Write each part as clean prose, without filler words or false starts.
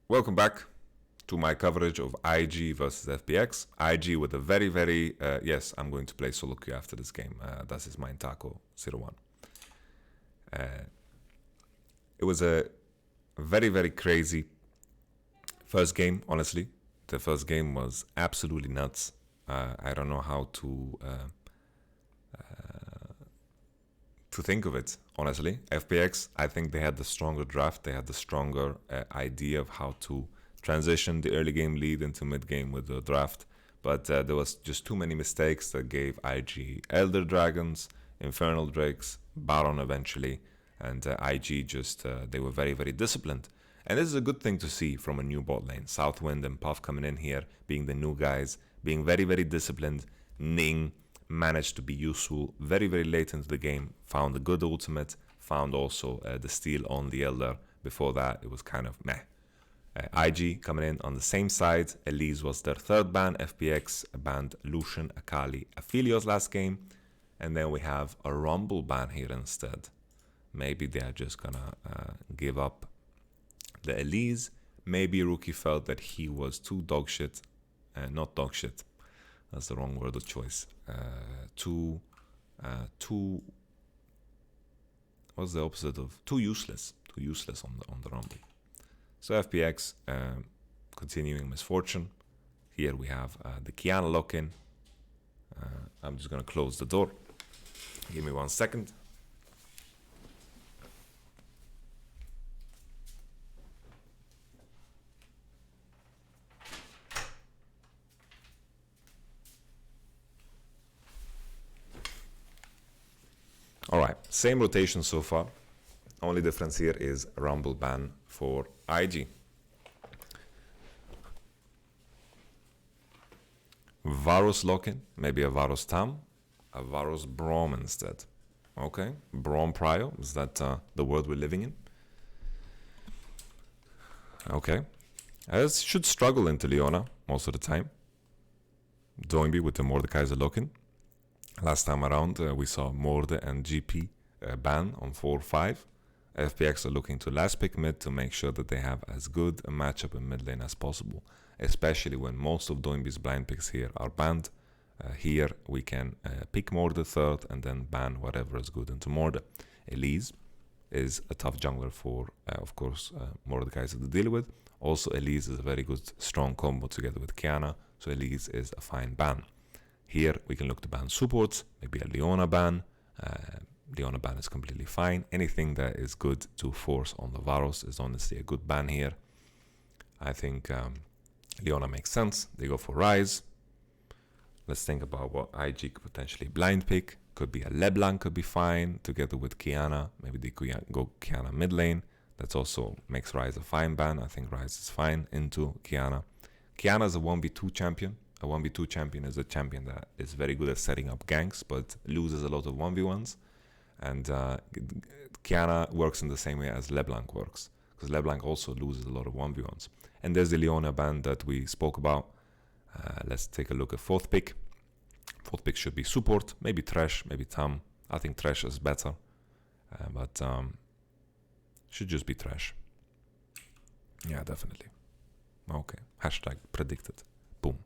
Welcome back to my coverage of IG versus FPX. IG with a very, yes, I'm going to play solo queue after this game. Das ist mein Taco 01. It was a very crazy first game, honestly. The first game was absolutely nuts. I don't know how to think of it, honestly. FPX, I think they had the stronger draft. They had the stronger idea of how to transition the early game lead into mid game with the draft. But there was just too many mistakes that gave IG Elder Dragons, Infernal Drakes, Baron eventually. And IG just, they were very disciplined. And this is a good thing to see from a new bot lane. Southwind and Puff coming in here, being the new guys, being very disciplined. Ning managed to be useful very late into the game, found a good ultimate, found also the steal on the Elder. Before that, it was kind of meh. IG coming in on the same side. Elise was their third ban. FPX banned Lucian, Akali, Aphelios last game. And then we have a Rumble ban here instead. Maybe they are just gonna give up the Elise. Maybe Rookie felt that he was too dogshit. Not dogshit. That's the wrong word of choice. Too what's the opposite of too useless? Too useless on the Rumble. So FPX continuing misfortune. Here we have the Kiana lock-in. I'm just gonna close the door. Give me 1 second. Alright, same rotation so far. Only difference here is Rumble ban for IG. Varus lock-in, maybe a Varus Tam, a Varus Braum instead. Okay, Braum Prio, is that the world we're living in? Okay, I should struggle into Leona most of the time. Doingby with the Mordekaiser lock-in. Last time around, we saw Morde and GP ban on 4-5. FPX are looking to last pick mid to make sure that they have as good a matchup in mid lane as possible, especially when most of Doingby's blind picks here are banned. Here we can pick Morde third and then ban whatever is good into Morde. Elise is a tough jungler for, of course, Mordekaiser to deal with. Also, Elise is a very good, strong combo together with Kiana, so Elise is a fine ban. Here we can look to ban supports, maybe a Leona ban. Leona ban is completely fine. Anything that is good to force on the Varus is honestly a good ban here. I think Leona makes sense. They go for Rise. Let's think about what IG could potentially blind pick. Could be a LeBlanc, could be fine together with Kiana. Maybe they could go Kiana mid lane. That also makes Rise a fine ban. I think Rise is fine into Kiana. Kiana is a 1v2 champion. A 1v2 champion is a champion that is very good at setting up ganks, but loses a lot of 1v1s. And Kiana works in the same way as LeBlanc works, because LeBlanc also loses a lot of 1v1s. And there's the Leona ban that we spoke about. Let's take a look at fourth pick. Fourth pick should be support, maybe Thresh, maybe Tam. I think Thresh is better, but should just be Thresh. Yeah, definitely. Okay, hashtag predicted. Boom.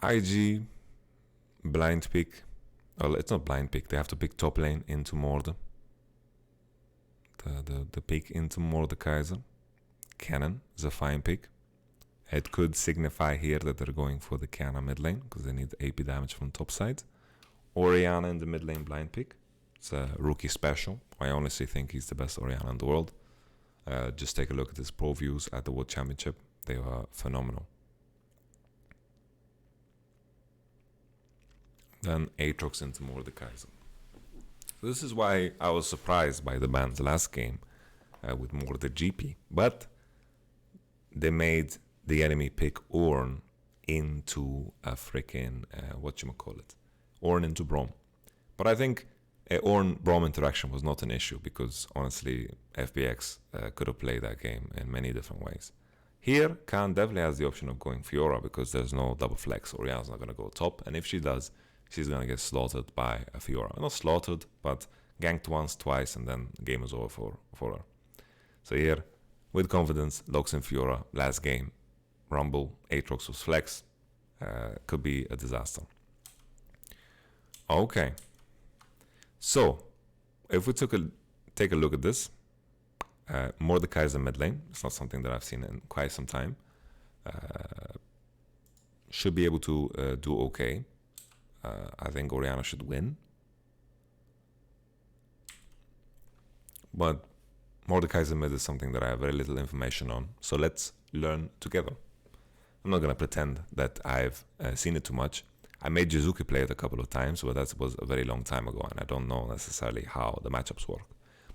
IG blind pick. Well, it's not blind pick. They have to pick top lane into Morde. The pick into Mordekaiser. Cannon is a fine pick. It could signify here that they're going for the Kiana mid lane because they need AP damage from top side. Orianna in the mid lane blind pick. It's a rookie special. I honestly think he's the best Orianna in the world. Just take a look at his pro views at the World Championship. They were phenomenal. Then Aatrox into Mordekaiser. So this is why I was surprised by the bans last game with Morde GP. But they made the enemy pick Ornn into a freaking, Ornn into Braum. But I think Ornn-Braum interaction was not an issue because honestly, FPX could have played that game in many different ways. Here, Khan definitely has the option of going Fiora because there's no double flex. Orianna's not going to go top, and if she does, she's going to get slaughtered by a Fiora. Not slaughtered, but ganked once, twice, and then the game is over for her. So here, with confidence, locks in Fiora. Last game, Rumble, Aatrox was flex. Could be a disaster. Okay. So, if we take a look at this, Mordekaiser mid lane. It's not something that I've seen in quite some time. Should be able to do okay. I think Orianna should win. But Mordekaiser mid is something that I have very little information on. So let's learn together. I'm not going to pretend that I've seen it too much. I made Jizuki play it a couple of times, but that was a very long time ago, and I don't know necessarily how the matchups work.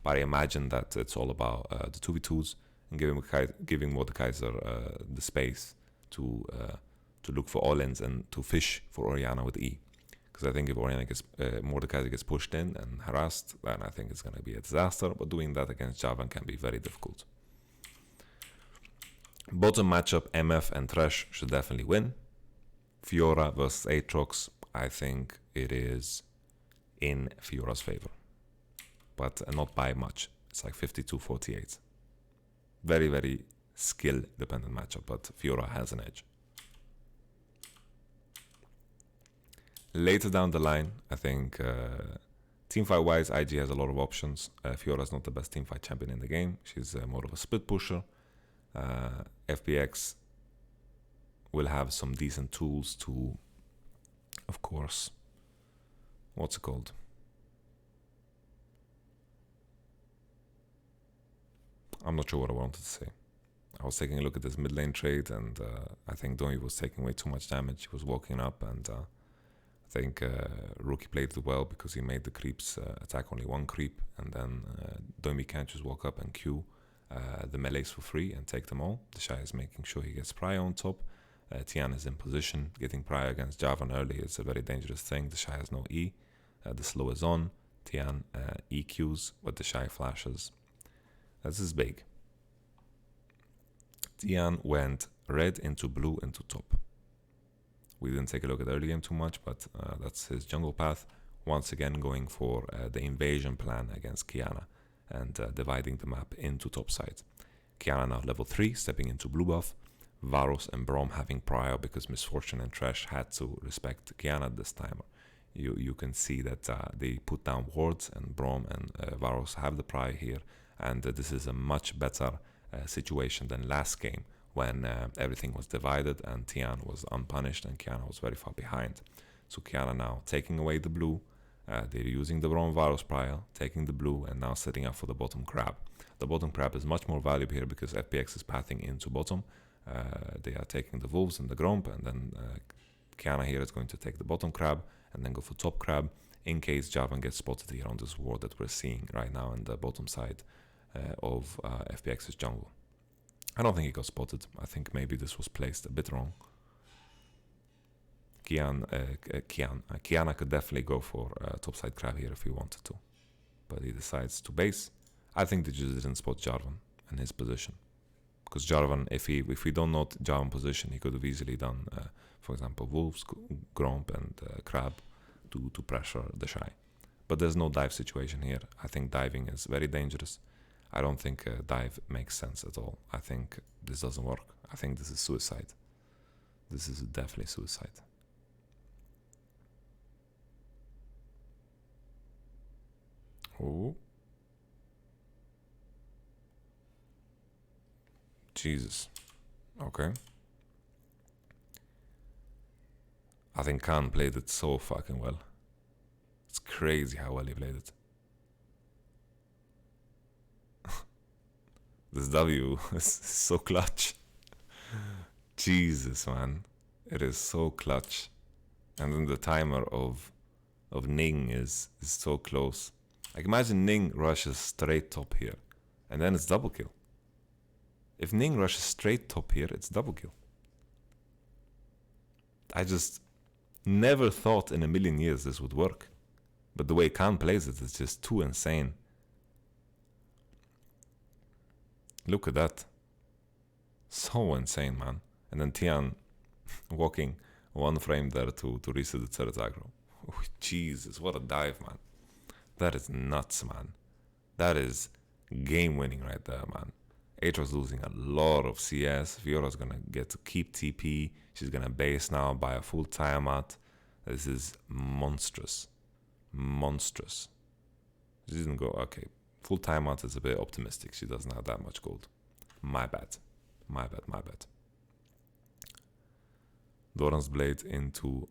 But I imagine that it's all about the 2v2s and giving Mordekaiser the space to look for all-ins and to fish for Orianna with E. Because I think if Mordekaiser gets pushed in and harassed, then I think it's going to be a disaster. But doing that against Jarvan can be very difficult. Bottom matchup, MF and Thresh should definitely win. Fiora versus Aatrox, I think it is in Fiora's favor. But not by much. It's like 52-48. Very, very skill-dependent matchup, but Fiora has an edge. Later down the line, I think teamfight-wise, IG has a lot of options. Fiora's not the best teamfight champion in the game. She's more of a split pusher. FPX will have some decent tools to, of course, what's it called? I'm not sure what I wanted to say. I was taking a look at this mid lane trade, and I think Domi was taking way too much damage. He was walking up, and I think Rookie played it well because he made the creeps attack only one creep, and then Domi can't just walk up and queue the melees for free and take them all. The Shy is making sure he gets Prio on top. Tian is in position. Getting Prio against Jarvan early is a very dangerous thing. The Shy has no E. The slow is on. Tian EQs, but the Shy flashes. This is big. Tian went red into blue into top. We didn't take a look at early game too much, but that's his jungle path. Once again going for the invasion plan against Qiyana and dividing the map into top side. Qiyana now level 3, stepping into blue buff. Varus and Braum having Prio because Misfortune and Thresh had to respect Qiyana this time. You can see that they put down wards, and Braum and Varus have the Prio here, and this is a much better situation than last game when everything was divided and Tian was unpunished and Qiyana was very far behind. So Qiyana now taking away the blue, they're using the Braum Varus Prio, taking the blue, and now setting up for the bottom crab. The bottom crab is much more valuable here because FPX is pathing into bottom. They are taking the wolves and the Gromp, and then Qiyana here is going to take the bottom crab and then go for top crab in case Jarvan gets spotted here on this ward that we're seeing right now in the bottom side of FPX's jungle. I don't think he got spotted. I think maybe this was placed a bit wrong. Qiyana could definitely go for topside crab here if he wanted to, but he decides to base. I think they just didn't spot Jarvan in his position, because Jarvan, if we don't know Jarvan position, he could have easily done, for example, wolves, Gromp, and crab to pressure the Shy. But there's no dive situation here. I think diving is very dangerous. I don't think dive makes sense at all. I think this doesn't work. I think this is suicide. This is definitely suicide. Oh. Jesus. Okay. I think Khan played it so fucking well. It's crazy how well he played it. This W is so clutch. Jesus, man. It is so clutch. And then the timer of Ning is so close. Like, imagine Ning rushes straight top here, and then it's double kill. If Ning rushes straight top here, it's double kill. I just never thought in a million years this would work. But the way Khan plays it is just too insane. Look at that. So insane, man. And then Tian walking one frame there to reset the third aggro. Oh, Jesus, what a dive, man. That is nuts, man. That is game winning right there, man. Atra's losing a lot of CS. Fiora's gonna get to keep TP. She's gonna base now, buy a full timeout. This is monstrous. Monstrous. She didn't go, okay. Full timeout is a bit optimistic. She doesn't have that much gold. My bad. My bad, my bad. Doran's Blade into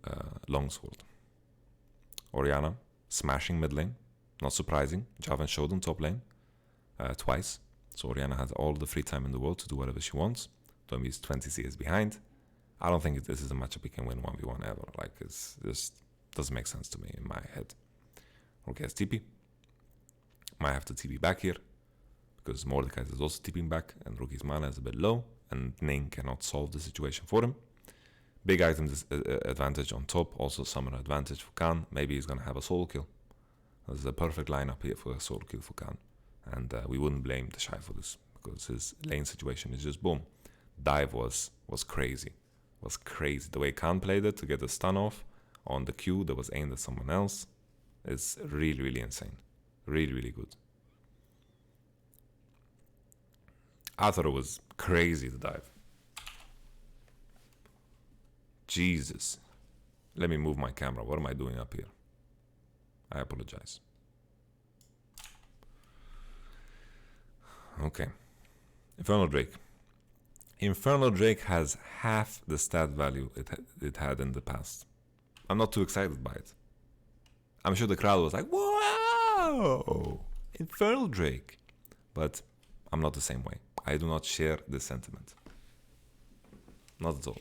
Longsword. Orianna smashing mid lane. Not surprising. Javan showed in top lane twice. So Orianna has all the free time in the world to do whatever she wants. Domi is 20 CS behind. I don't think this is a matchup we can win 1v1 ever. Like, it's just doesn't make sense to me in my head. Okay, has TP. Might have to TP back here, because Mordecai is also TPing back, and Rookie's mana is a bit low, and Ning cannot solve the situation for him. Big item advantage on top, also summoner advantage for Khan. Maybe he's gonna have a solo kill. This is a perfect lineup here for a solo kill for Khan. And we wouldn't blame the Shy for this, because his lane situation is just boom. Dive was crazy. Was crazy. The way Khan played it to get the stun off on the Q that was aimed at someone else is really, really insane. Really, really good. I thought it was crazy, the dive. Jesus. Let me move my camera. What am I doing up here? I apologize. Okay. Infernal Drake. Infernal Drake has half the stat value it had in the past. I'm not too excited by it. I'm sure the crowd was like, wow! Infernal Drake. But I'm not the same way. I do not share this sentiment. Not at all.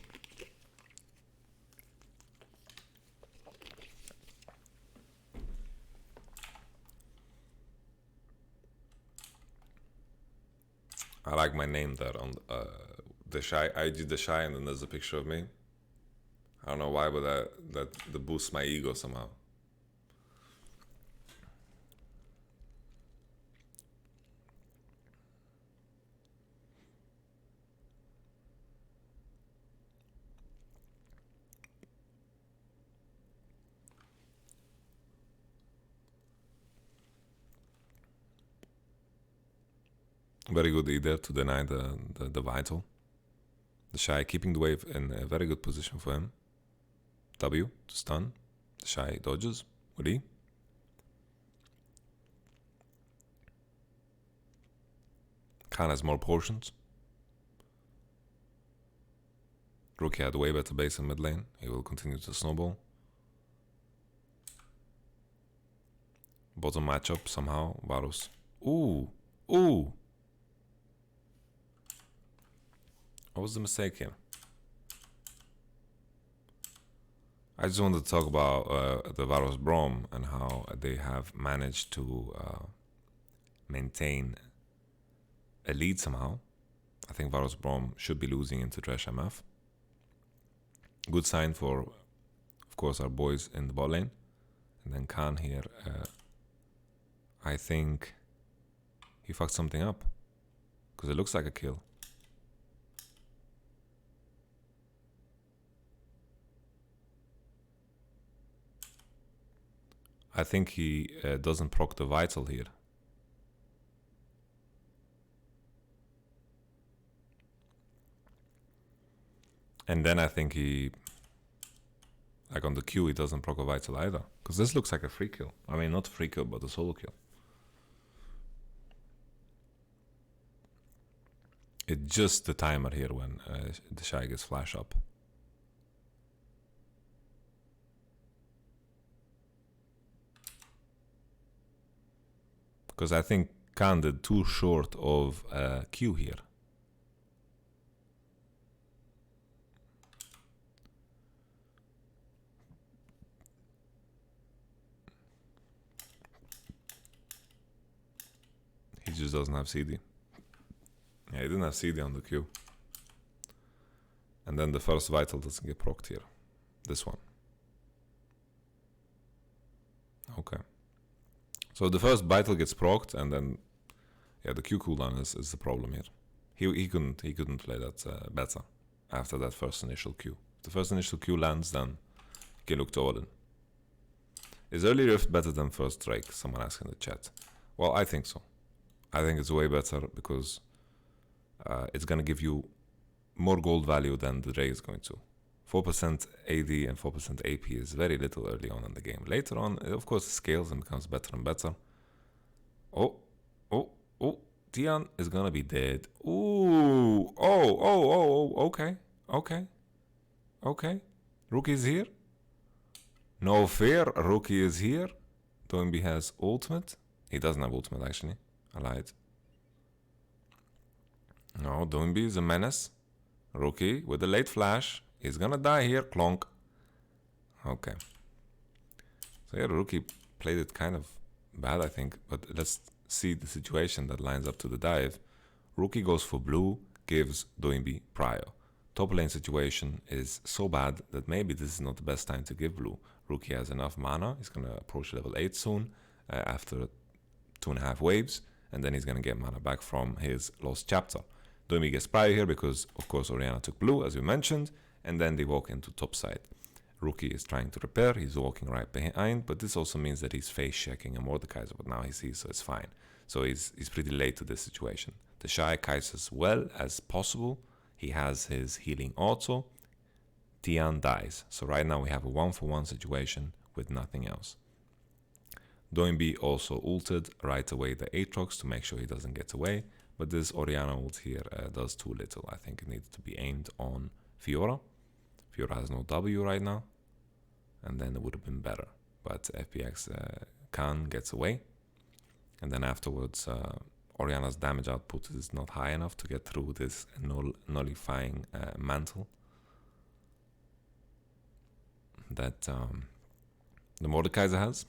I like my name there on the Shy. I did the Shy, and then there's a picture of me. I don't know why, but that boosts my ego somehow. Very good either to deny the vital. The Shy keeping the wave in a very good position for him. W to stun. The Shy dodges with E. Khan has more portions. Rookie had way better base in mid lane. He will continue to snowball. Bottom matchup somehow. Varus. Ooh. Ooh. What was the mistake here? I just wanted to talk about the Varus Braum and how they have managed to maintain a lead somehow. I think Varus Braum should be losing into Trash MF. Good sign for, of course, our boys in the bot lane. And then Khan here, I think he fucked something up, because it looks like a kill. I think he doesn't proc the vital here. And then I think he, like on the Q, he doesn't proc a vital either. Because this looks like a free kill. I mean, not a free kill, but a solo kill. It's just the timer here when the Shy gets flash up. Because I think Khan did too short of Q here. He just doesn't have CD. Yeah, he didn't have CD on the Q. And then the first vital doesn't get procced here. This one. Okay. So the first vital gets procced, and then yeah, the Q cooldown is the problem here. He couldn't play that better after that first initial Q. If the first initial Q lands, then he can look to all in. Is early Rift better than first Drake? Someone asked in the chat. Well, I think so. I think it's way better because it's going to give you more gold value than the Ray is going to. 4% AD and 4% AP is very little early on in the game. Later on, of course, it scales and becomes better and better. Oh, Tian is gonna be dead. Ooh, okay. Rookie is here. No fear, Rookie is here. Doinby has ultimate. He doesn't have ultimate, actually. I lied. No, Doinby is a menace. Rookie with the late flash. He's gonna die here. Clonk. Okay. So yeah, Rookie played it kind of bad, I think. But let's see the situation that lines up to the dive. Rookie goes for blue, gives Doinby prio. Top lane situation is so bad that maybe this is not the best time to give blue. Rookie has enough mana. He's gonna approach level 8 soon, after 2.5 waves, and then he's gonna get mana back from his lost chapter. Doinby gets prio here because, of course, Orianna took blue, as we mentioned, and then they walk into top side. Rookie is trying to repair, he's walking right behind, but this also means that he's face checking a Mordekaiser, but now he sees, so it's fine. So he's pretty late to this situation. The Shy kites as well as possible. He has his healing auto. Tian dies. So right now we have a 1-for-1 situation with nothing else. Doinby also ulted right away the Aatrox to make sure he doesn't get away, but this Orianna ult here does too little. I think it needs to be aimed on Fiora. Fiora has no W right now, and then it would have been better. But FPX Khan gets away, and then afterwards Orianna's damage output is not high enough to get through this nullifying mantle that the Mordekaiser has.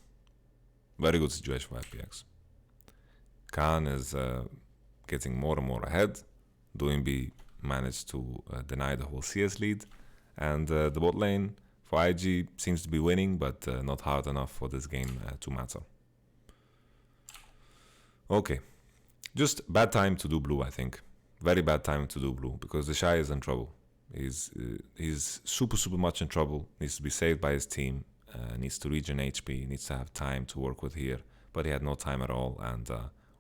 Very good situation for FPX. Khan is getting more and more ahead. Doinby managed to deny the whole CS lead, and the bot lane for IG seems to be winning, but not hard enough for this game to matter. Okay, just bad time to do blue, I think. Very bad time to do blue, because the Shy is in trouble. He's super much in trouble. Needs to be saved by his team. Needs to regen HP. Needs to have time to work with here. But he had no time at all. And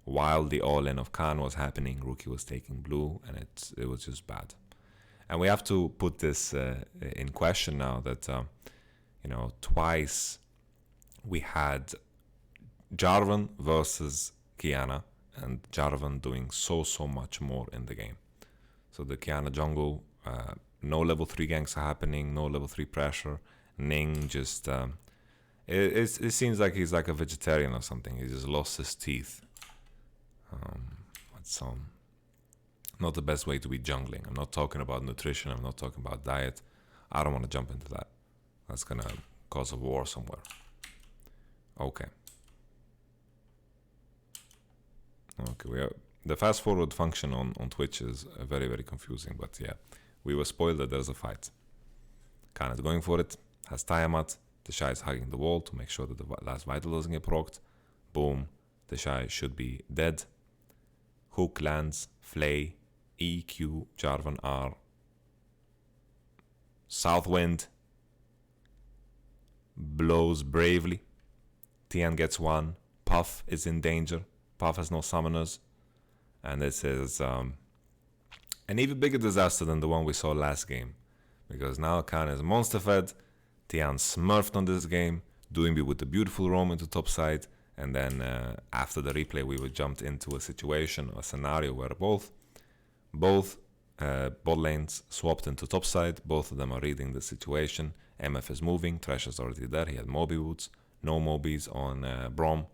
while the all-in of Khan was happening, Rookie was taking blue, and it was just bad. And we have to put this in question now that twice we had Jarvan versus Qiyana, and Jarvan doing so much more in the game. So the Qiyana jungle, no level 3 ganks are happening, no level 3 pressure. Ning just it seems like he's like a vegetarian or something. He just lost his teeth. That's not the best way to be jungling. I'm not talking about nutrition, I'm not talking about diet. I don't want to jump into that. That's gonna cause a war somewhere. Okay, the fast forward function on Twitch is very confusing, but yeah, we were spoiled that there's a fight. Khan is going for it, has Tiamat, the Shy is hugging the wall to make sure that the last vital doesn't get procced. Boom, the Shy should be dead. Hook lands, Flay, EQ, Jarvan R. Southwind blows bravely. Tian gets one. Puff is in danger. Puff has no summoners. And this is an even bigger disaster than the one we saw last game. Because now Khan is monster fed. Tian smurfed on this game. Doinby with the beautiful roam into top side. And then after the replay, we were jumped into a situation, a scenario where both bot lanes swapped into top side. Both of them are reading the situation. MF is moving. Thresh is already there. He had Moby Woods. No Mobies on Brom.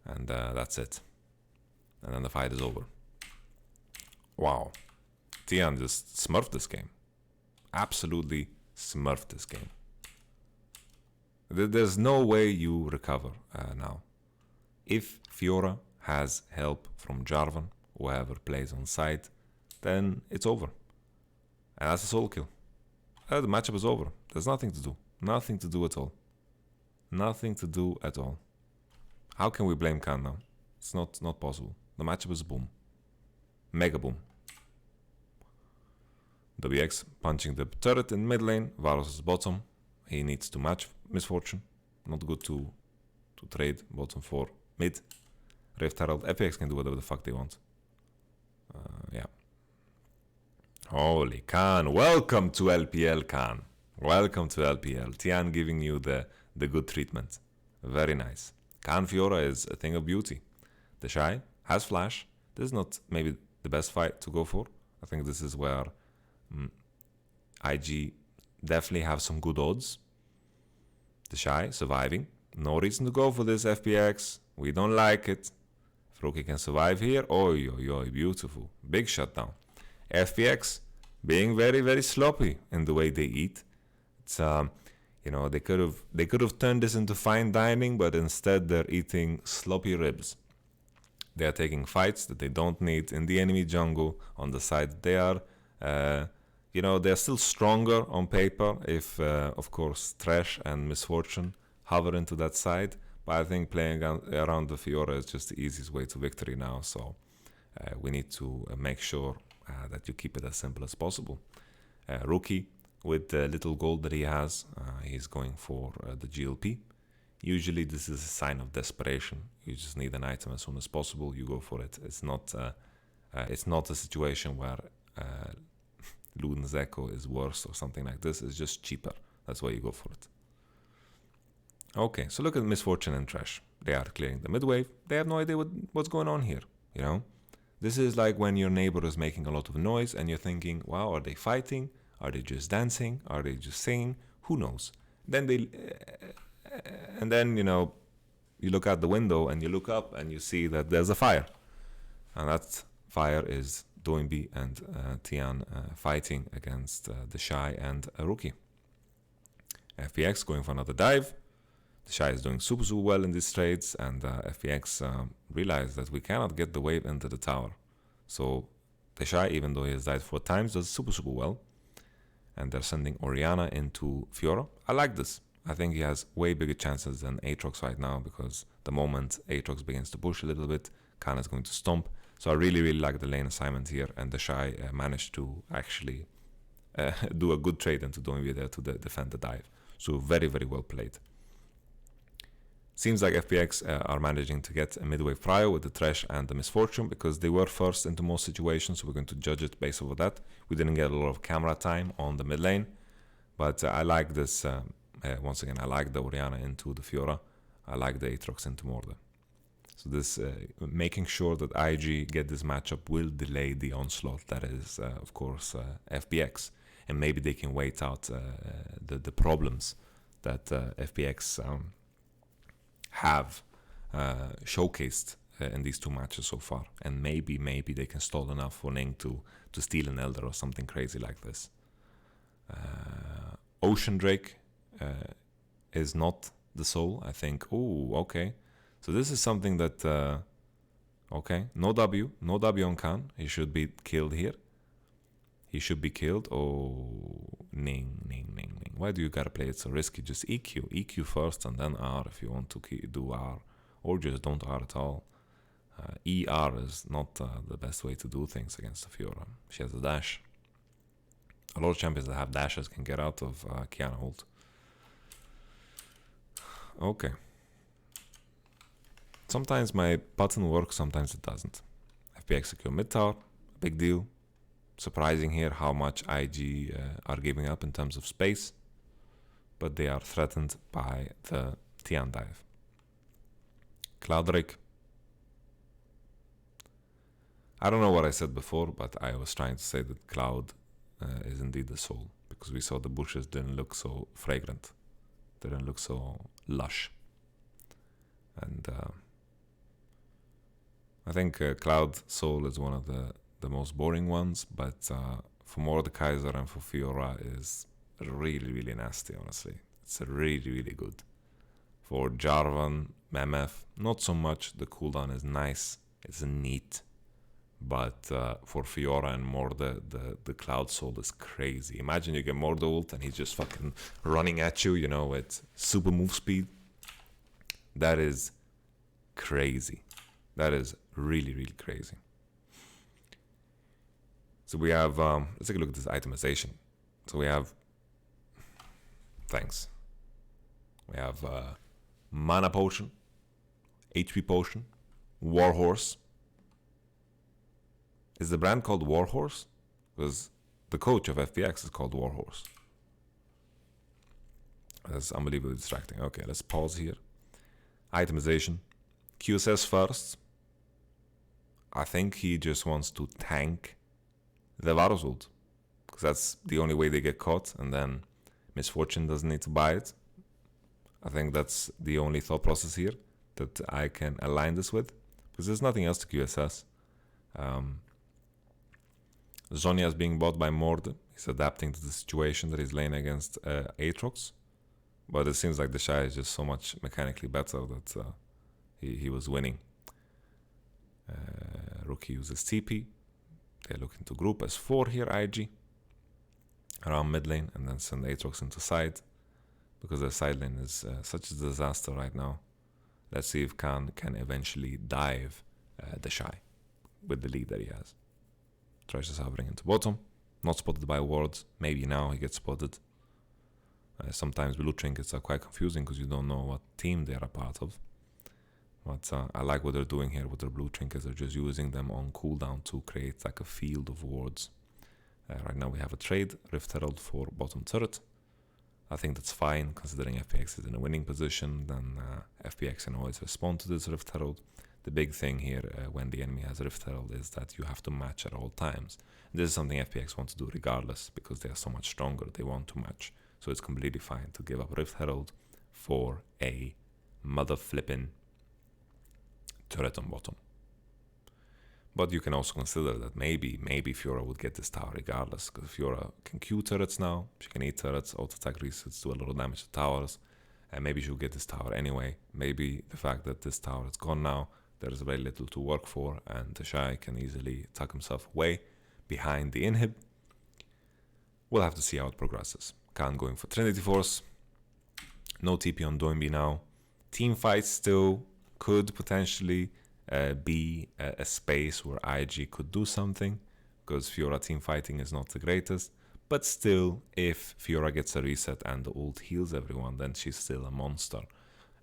And that's it. And then the fight is over. Wow. Tian just smurfed this game. Absolutely smurfed this game. There's no way you recover now. If Fiora has help from Jarvan, whoever plays on side, then it's over. And that's a solo kill. The matchup is over. There's nothing to do. Nothing to do at all. Nothing to do at all. How can we blame Khan now? It's not possible. The matchup is a boom. Mega boom. WX punching the turret in mid lane. Varus is bottom. He needs to match Misfortune. Not good to trade bottom for mid. Rift Herald. FPX can do whatever the fuck they want. Yeah. Holy Khan, welcome to LPL, Khan. Welcome to LPL. Tian giving you the good treatment. Very nice. Khan Fiora is a thing of beauty. The Shy has flash. This is not maybe the best fight to go for. I think this is where IG definitely have some good odds. The Shy surviving. No reason to go for this FPX. We don't like it. If Rookie can survive here, oi, oi, oi, beautiful. Big shutdown. FPX being very, very sloppy in the way they eat. It's they could have turned this into fine dining, but instead they're eating sloppy ribs. They are taking fights that they don't need in the enemy jungle on the side. They are, they're still stronger on paper if, of course, Trash and Misfortune hover into that side. But I think playing around the Fiora is just the easiest way to victory now. So we need to make sure that you keep it as simple as possible. Rookie, with the little gold that he has, he's going for the GLP. Usually this is a sign of desperation. You just need an item as soon as possible. You go for it. It's not a situation where Luden's Echo is worse or something like this. It's just cheaper. That's why you go for it. Okay, so look at Misfortune and Trash. They are clearing the mid wave. They have no idea what's going on here. This is like when your neighbor is making a lot of noise and you're thinking, wow, are they fighting? Are they just dancing? Are they just singing? Who knows? Then you look out the window and you look up and you see that there's a fire. And that fire is Doinby and Tian fighting against the Shy and a Rookie. FPX going for another dive. The Shy is doing super, super well in these trades, and FPX realized that we cannot get the wave into the tower. So the Shy, even though he has died 4 times, does super, super well. And they're sending Orianna into Fiora. I like this. I think he has way bigger chances than Aatrox right now, because the moment Aatrox begins to push a little bit, Khan is going to stomp. So I really, really like the lane assignment here, and the Shy managed to actually do a good trade into Doinby there to defend the dive. So very, very well played. Seems like FPX are managing to get a midwave prior with the Trash and the Misfortune, because they were first into most situations, so we're going to judge it based over that. We didn't get a lot of camera time on the mid lane, but I like this. Once again, I like the Orianna into the Fiora. I like the Aatrox into Morde. So this making sure that IG get this matchup will delay the onslaught that is, of course, FPX, and maybe they can wait out the problems that FPX have showcased in these 2 matches so far, and maybe they can stall enough for Ning to steal an Elder or something crazy like this. Ocean Drake is not the soul, I think. Oh, okay. So this is something that okay, no W on Khan. He should be killed here. He should be killed. Oh, Ning. Why do you gotta play it so risky? Just EQ first and then R if you want to do R, or just don't R at all. ER is not the best way to do things against the Fiora. She has a dash. A lot of champions that have dashes can get out of Kiana ult. Okay. Sometimes my button works, sometimes it doesn't. FPX secure mid tower, big deal. Surprising here how much IG are giving up in terms of space, but they are threatened by the Tian dive. Cloudrick. I don't know what I said before, but I was trying to say that Cloud is indeed the soul, because we saw the bushes didn't look so fragrant, didn't look so lush, and I think Cloud Soul is one of the most boring ones, but for Mordekaiser and for Fiora is really, really nasty, honestly. It's really, really good. For Jarvan, MF, not so much. The cooldown is nice, it's neat, but for Fiora and Morde, the Cloud Soul is crazy. Imagine you get Morde ult and he's just fucking running at you, with super move speed. That is crazy. That is really, really crazy. So we have, let's take a look at this itemization. So we have, thanks. We have Mana Potion, HP Potion, Warhorse. Is the brand called Warhorse? Because the coach of FPX is called Warhorse. That's unbelievably distracting. Okay, let's pause here. Itemization. QSS first. I think he just wants to tank the Varus ult, because that's the only way they get caught, and then Misfortune doesn't need to buy it. I think that's the only thought process here that I can align this with, because there's nothing else to QSS. Zhonya is being bought by Mord. He's adapting to the situation that he's laying against Aatrox. But it seems like the Shy is just so much mechanically better that he was winning. Rookie uses TP. They're looking to group as 4 here, IG. Around mid lane, and then send Aatrox into side, because their side lane is such a disaster right now. Let's see if Khan can eventually dive the Shy with the lead that he has. Thresh is hovering into bottom. Not spotted by wards. Maybe now he gets spotted. Sometimes blue trinkets are quite confusing because you don't know what team they're a part of. But I like what they're doing here with their blue trinkets. They're just using them on cooldown to create like a field of wards. Right now we have a trade, Rift Herald for bottom turret. I think that's fine considering FPX is in a winning position. Then FPX can always respond to this Rift Herald. The big thing here when the enemy has Rift Herald is that you have to match at all times. This is something FPX want to do regardless, because they are so much stronger. They want to match. So it's completely fine to give up Rift Herald for a mother flipping turret on bottom. But you can also consider that maybe Fiora would get this tower regardless, because Fiora can Q turrets now, she can eat turrets, auto attack resets, do a lot of damage to towers, and maybe she'll get this tower anyway. Maybe the fact that this tower is gone now, there's very little to work for, and the Shy can easily tuck himself away behind the inhib. We'll have to see how it progresses. Khan going for Trinity Force. No TP on Doinby now. Team fights still could potentially be a space where IG could do something, because Fiora team fighting is not the greatest. But still, if Fiora gets a reset and the ult heals everyone, then she's still a monster.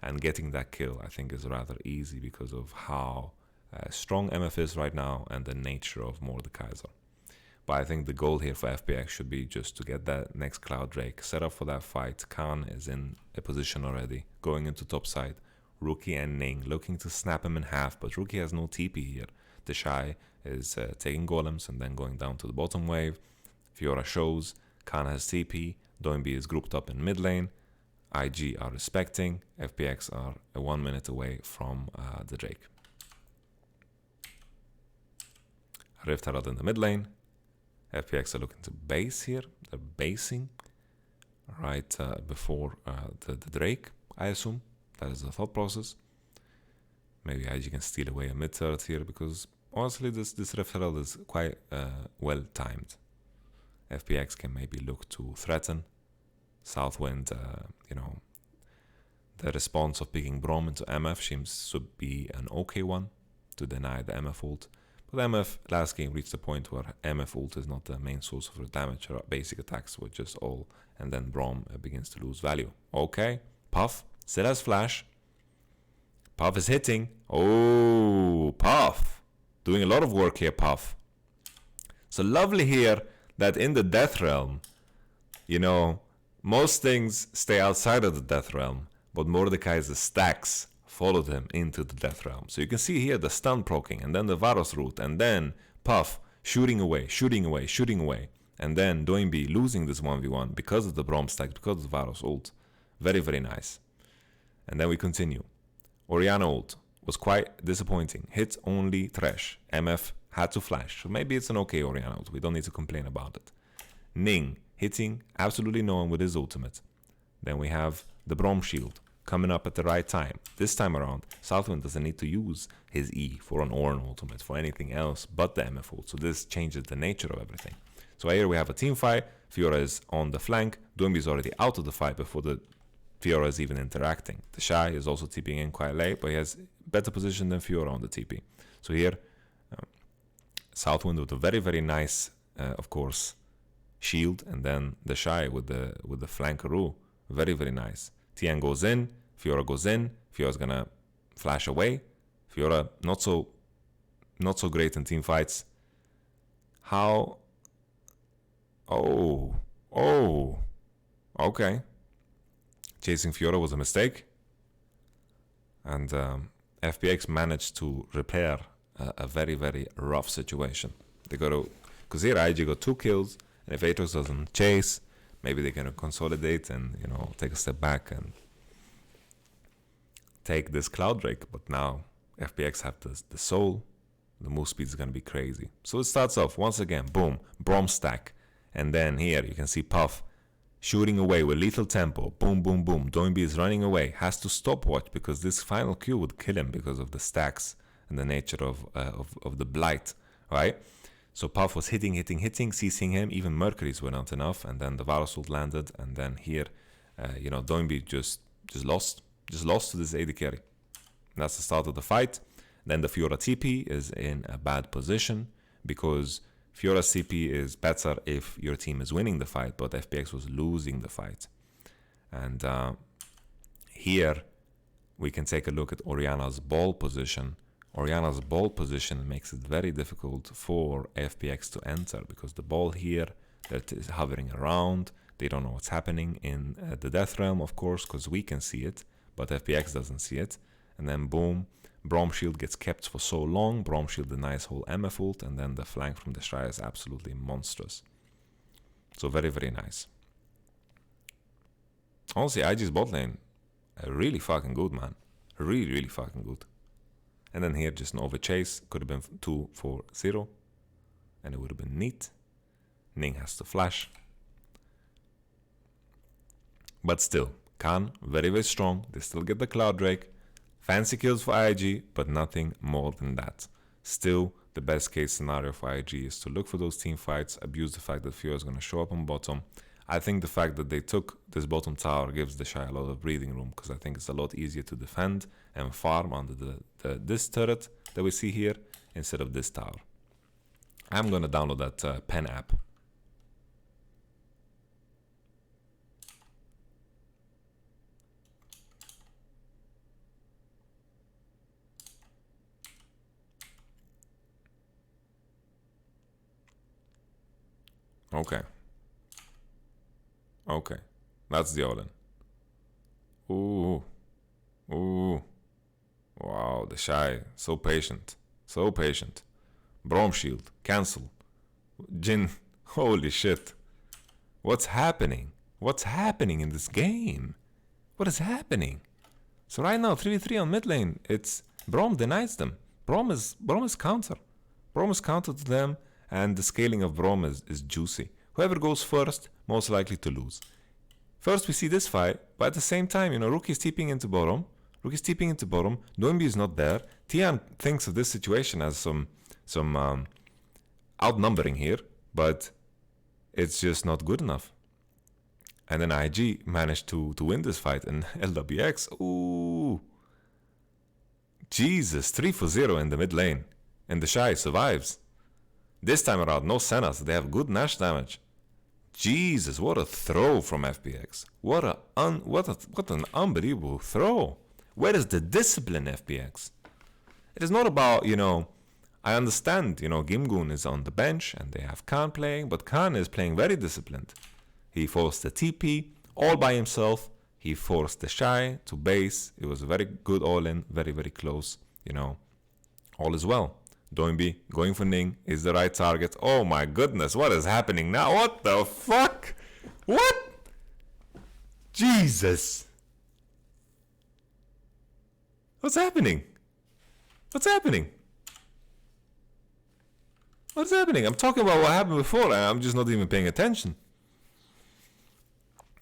And getting that kill, I think, is rather easy because of how strong MF is right now and the nature of Mordekaiser. But I think the goal here for FPX should be just to get that next Cloud Drake set up for that fight. Khan is in a position already, going into top side. Rookie and Ning looking to snap him in half, but Rookie has no TP here. The Shy is taking golems and then going down to the bottom wave. Fiora shows, Khan has TP, Doinby is grouped up in mid lane. IG are respecting, FPX are 1 minute away from the Drake. Rift Herald in the mid lane. FPX are looking to base here. They're basing right before the Drake, I assume. That is the thought process. Maybe IG can steal away a mid turret here, because honestly this Rift Herald is quite well timed. FPX can maybe look to threaten. Southwind, the response of picking Braum into MF seems to be an okay one to deny the MF ult. But MF last game reached a point where MF ult is not the main source of her damage. Her basic attacks were just all, and then Braum begins to lose value. Okay, Puff still has flash. Puff is hitting. Oh, Puff doing a lot of work here, Puff. So lovely here that in the Death Realm, most things stay outside of the Death Realm, but Mordekaiser's stacks followed him into the Death Realm. So you can see here the stun proccing, and then the Varus root, and then Puff shooting away, and then Doinby losing this 1v1 because of the Braum stack, because of the Varus ult. Very, very nice. And then we continue. Orianna ult was quite disappointing. Hit only Thresh. MF had to flash. So maybe it's an okay Orianna ult. We don't need to complain about it. Ning hitting absolutely no one with his ultimate. Then we have the Braum shield coming up at the right time. This time around, Southwind doesn't need to use his E for an Ornn ultimate, for anything else but the MF ult. So this changes the nature of everything. So here we have a team fight. Fiora is on the flank. Doinby is already out of the fight before the Fiora is even interacting. The Shy is also TPing in quite late, but he has better position than Fiora on the TP. So here, Southwind with a very, very nice, of course, shield, and then the Shy with the flankeroo. Very, very nice. Tian goes in, Fiora goes in, Fiora's gonna flash away. Fiora not so great in team fights. How Oh, oh, okay. Chasing Fiora was a mistake. And FPX managed to repair a very, very rough situation. They got to, because here IG got 2 kills, and if Aatrox doesn't chase, maybe they can consolidate and, you know, take a step back and take this Cloud Drake. But now FPX have the soul. The move speed is going to be crazy. So it starts off once again, boom, Braum stack. And then here you can see Puff shooting away with lethal tempo. Boom, boom, boom. Doinby is running away. Has to stopwatch because this final Q would kill him because of the stacks and the nature of the blight, right? So Puff was hitting, CCing him. Even Mercury's were not enough. And then the Varusult landed. And then here, you know, Doinby just lost to this AD carry. And that's the start of the fight. Then the Fiora TP is in a bad position because Fiora's CP is better if your team is winning the fight, but FPX was losing the fight. And here we can take a look at Orianna's ball position. Orianna's ball position makes it very difficult for FPX to enter because the ball here that is hovering around, they don't know what's happening in the Death Realm, of course, because we can see it, but FPX doesn't see it. And then boom, Braum Shield gets kept for so long. Braum Shield denies whole MF ult, and then the flank from the Shire is absolutely monstrous. So very, very nice. Honestly, IG's bot lane, really fucking good, man. Really, really fucking good. And then here, just an over chase. Could have been 2-4-0. And it would have been neat. Ning has to flash. But still, Khan, very, very strong. They still get the Cloud Drake. Fancy kills for IG, but nothing more than that. Still, the best case scenario for IG is to look for those team fights, abuse the fact that Fiora is going to show up on bottom. I think the fact that they took this bottom tower gives the Shire a lot of breathing room, because I think it's a lot easier to defend and farm under this turret that we see here instead of this tower. I'm going to download that pen app. Okay. Okay. That's the all-in. Ooh. Ooh. Wow, the Shy. So patient. So patient. Braum Shield. Cancel. Jhin. Holy shit. What's happening? What's happening in this game? What is happening? So right now, 3v3 on mid lane. It's Braum denies them. Braum is counter. Braum is counter to them. And the scaling of Braum is juicy. Whoever goes first, most likely to lose. First, we see this fight, but at the same time, you know, Rookie's TPing into bottom. Doinby is not there. Tian thinks of this situation as some outnumbering here, but it's just not good enough. And then IG managed to win this fight, and LWX, ooh. Jesus, 3-0 in the mid lane. And the Shy survives. This time around, no Sennas. They have good Nash damage. Jesus, what a throw from FPX. What an unbelievable throw. Where is the discipline, FPX? It is not about, you know, I understand, you know, Gimgoon is on the bench and they have Khan playing, but Khan is playing very disciplined. He forced the TP all by himself. He forced the Shy to base. It was a very good all-in, very, very close, you know. All is well. Doinby going for Ning is the right target. Oh my goodness, what is happening now? What the fuck? What? Jesus. What's happening? What's happening? What's happening? I'm talking about what happened before and I'm just not even paying attention.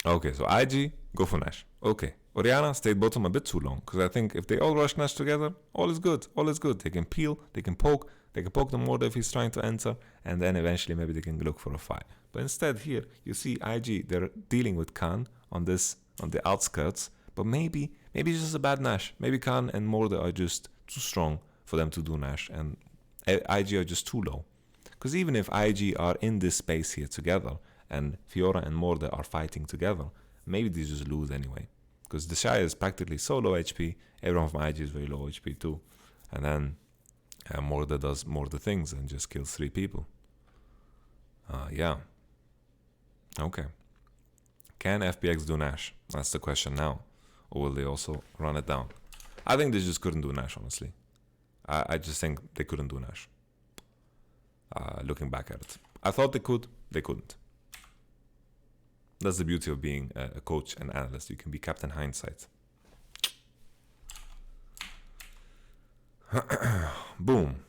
Okay, so IG, go for Nash. Okay. Orianna stayed bottom a bit too long, because I think if they all rush Nash together, all is good. All is good. They can peel, they can poke the Mortar if he's trying to enter, and then eventually maybe they can look for a fight. But instead here, you see IG, they're dealing with Khan on the outskirts, but maybe it's just a bad Nash. Maybe Khan and Mortar are just too strong for them to do Nash, and IG are just too low. Because even if IG are in this space here together, and Fiora and Mortar are fighting together, maybe they just lose anyway. Because the Shy is practically so low HP, everyone from IG is very low HP too. And then Mortar does Mortar things and just kills 3 people. Yeah. Okay. Can FPX do Nash? That's the question now. Or will they also run it down? I think they just couldn't do Nash, honestly. I just think they couldn't do Nash. Looking back at it. I thought they could. They couldn't. That's the beauty of being a coach and analyst. You can be Captain Hindsight. Boom.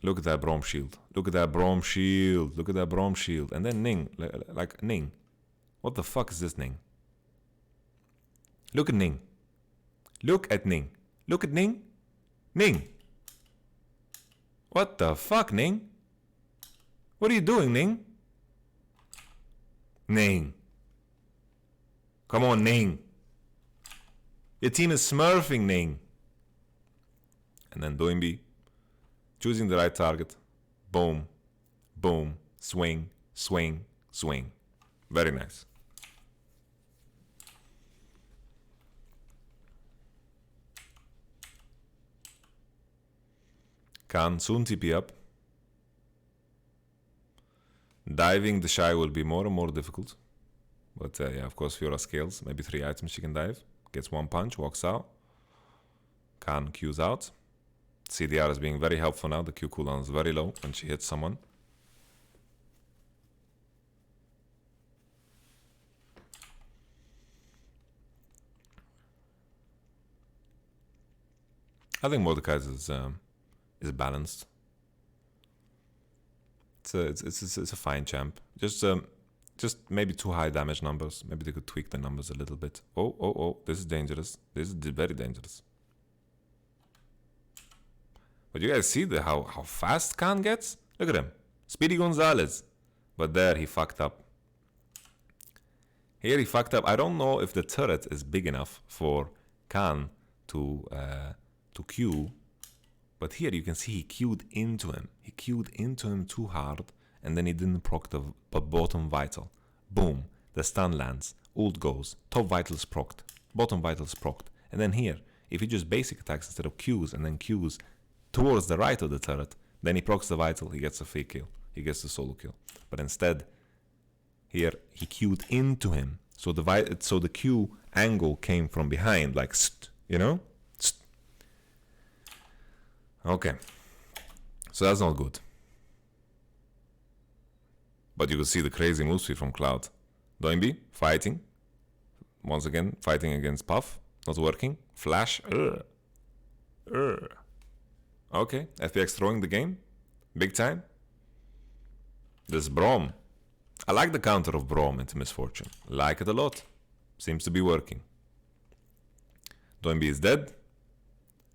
Look at that Braum shield. Look at that Braum shield. Look at that Braum shield. And then Ning. Like Ning. What the fuck is this Ning? Look at Ning. Look at Ning. Look at Ning. Ning. What the fuck, Ning? What are you doing, Ning? Ning. Come on, Ning. Your team is smurfing, Ning. And then Doinby. Choosing the right target. Boom. Boom. Swing. Swing. Swing. Very nice. Can soon TP up. Diving the Shy will be more and more difficult. But yeah, of course, Fiora scales. Maybe 3 items she can dive. Gets 1 punch, walks out. Can Q's out. CDR is being very helpful now. The Q cooldown is very low when she hits someone. I think Mordekaiser is balanced. It's a fine champ. Just maybe too high damage numbers. Maybe they could tweak the numbers a little bit. Oh! This is dangerous. This is very dangerous. But you guys see how fast Khan gets? Look at him, Speedy Gonzalez. But there he fucked up. Here he fucked up. I don't know if the turret is big enough for Khan to Q. But here you can see he queued into him. He queued into him too hard, and then he didn't proc the bottom vital. Boom, the stun lands, ult goes, top vitals procced, bottom vitals procced. And then here, if he just basic attacks instead of Qs and then Qs towards the right of the turret, then he procs the vital, he gets a fake kill. He gets the solo kill. But instead, here he queued into him. So the Q angle came from behind, like, you know? Okay, so that's not good. But you can see the crazy move speed from Cloud. Doinby, fighting. Once again, fighting against Puff. Not working. Flash. Okay, FPX throwing the game. Big time. This Braum. I like the counter of Braum into Misfortune. Like it a lot. Seems to be working. Doinby is dead.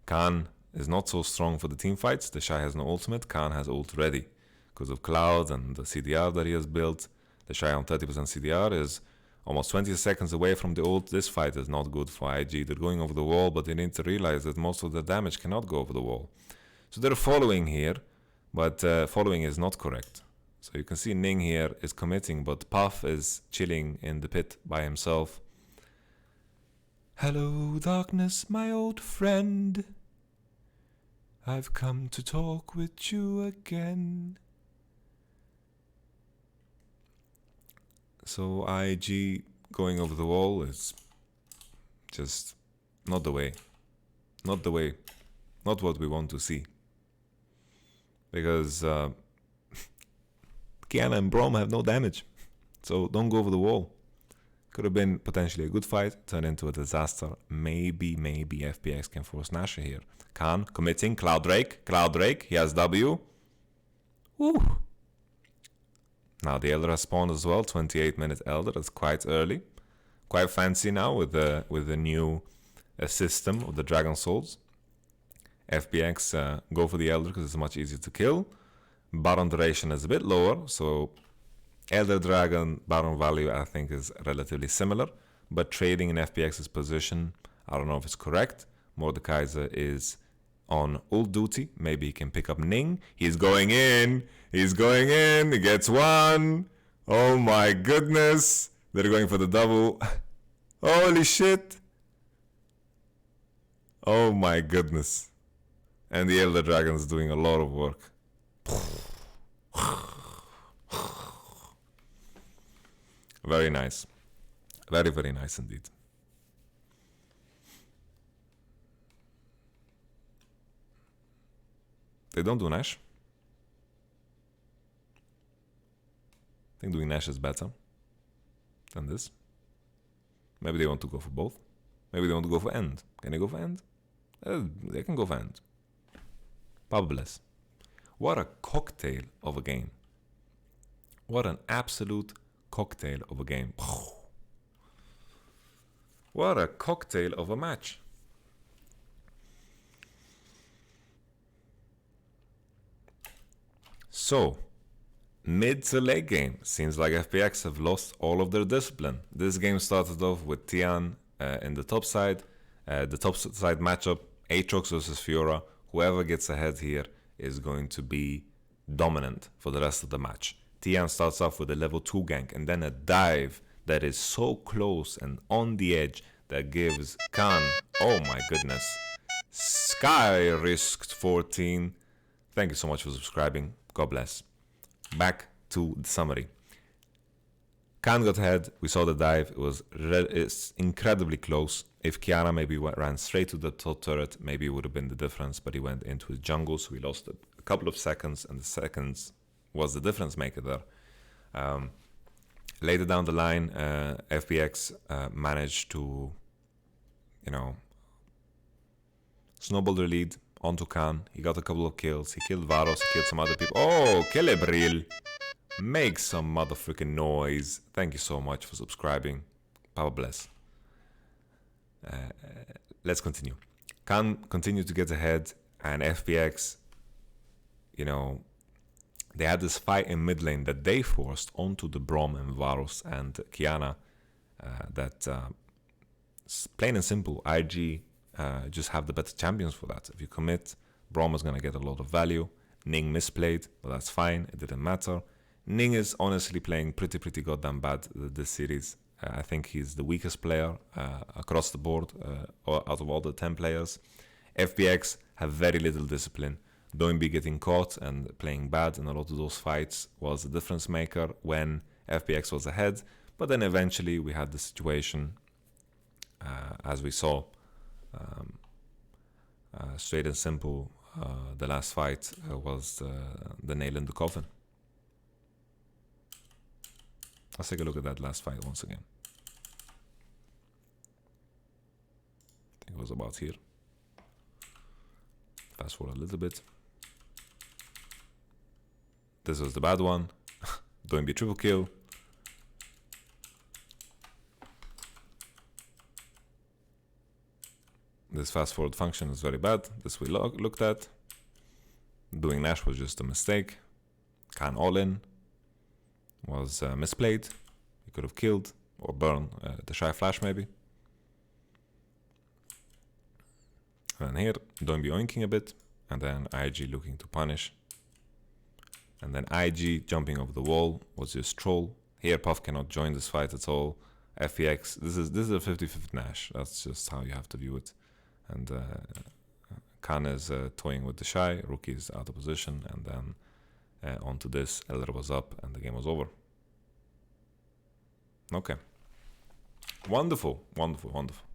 Khan is not so strong for the team fights. The Shy has no ultimate. Khan has ult ready. Because of Cloud and the CDR that he has built. The Shy on 30% CDR is almost 20 seconds away from the ult. This fight is not good for IG. They're going over the wall, but they need to realize that most of the damage cannot go over the wall. So they're following here, but following is not correct. So you can see Ning here is committing, but Puff is chilling in the pit by himself. Hello, darkness, my old friend. I've come to talk with you again. So IG going over the wall is just not the way. Not the way. Not what we want to see. Because Kiana and Braum have no damage. So don't go over the wall. Could have been potentially a good fight, turned into a disaster. Maybe FPX can force Nasher here. Khan committing, Cloud Drake, he has W. Woo. Now the Elder has spawned as well, 28-minute Elder, that's quite early. Quite fancy now with the new system of the Dragon Souls. FPX go for the Elder because it's much easier to kill. Baron duration is a bit lower, so Elder Dragon, Baron value I think is relatively similar. But trading in FPX's position, I don't know if it's correct. Mordekaiser is on ult duty. Maybe he can pick up Ning. He's going in. He gets one. Oh my goodness. They're going for the double. Holy shit. Oh my goodness. And the Elder Dragon is doing a lot of work. Very nice. Very, very nice indeed. They don't do Nash. I think doing Nash is better than this. Maybe they want to go for both. Maybe they want to go for end. Can they go for end? They can go for end. Powerless. What a cocktail of a game. What an absolute cocktail of a game. What a cocktail of a match. So, mid to late game, seems like FPX have lost all of their discipline. This game started off with Tian in the top side. The top side matchup, Aatrox versus Fiora. Whoever gets ahead here is going to be dominant for the rest of the match. Tian starts off with a level 2 gank and then a dive that is so close and on the edge that gives Khan, oh my goodness, Sky risked 14. Thank you so much for subscribing. God bless. Back to the summary. Khan got ahead. We saw the dive. It's incredibly close. If Kiana maybe ran straight to the top turret, maybe it would have been the difference, but he went into his jungle, so we lost a couple of seconds, and the seconds was the difference maker there. Later down the line, FPX managed to, snowball their lead onto Khan. He got a couple of kills. He killed Varos. He killed some other people. Oh, Celebril! Make some motherfucking noise. Thank you so much for subscribing. Power bless. Let's continue. Khan continued to get ahead, and FPX, they had this fight in mid lane that they forced onto the Braum and Varus and Kiana. Plain and simple, IG just have the better champions for that. If you commit, Braum is going to get a lot of value. Ning misplayed, but that's fine. It didn't matter. Ning is honestly playing pretty goddamn bad this series. I think he's the weakest player across the board out of all the 10 players. FPX have very little discipline. Don't be getting caught and playing bad in a lot of those fights was the difference maker when FPX was ahead. But then eventually we had the situation, as we saw, straight and simple. The last fight was the nail in the coffin. Let's take a look at that last fight once again. I think it was about here. Fast forward a little bit. This was the bad one. Don't be triple kill. This fast forward function is very bad. This we looked at. Doing Nash was just a mistake. Khan all in was misplayed. He could have killed or burned the Shy Flash maybe. And here, don't be oinking a bit. And then IG looking to punish. And then IG jumping over the wall was just troll. Here Puff cannot join this fight at all. FPX, this is a 50-50 Nash. That's just how you have to view it. And Khan is toying with the Shy. Rookie is out of position. And then onto this, Elder was up and the game was over. Okay. Wonderful, wonderful, wonderful.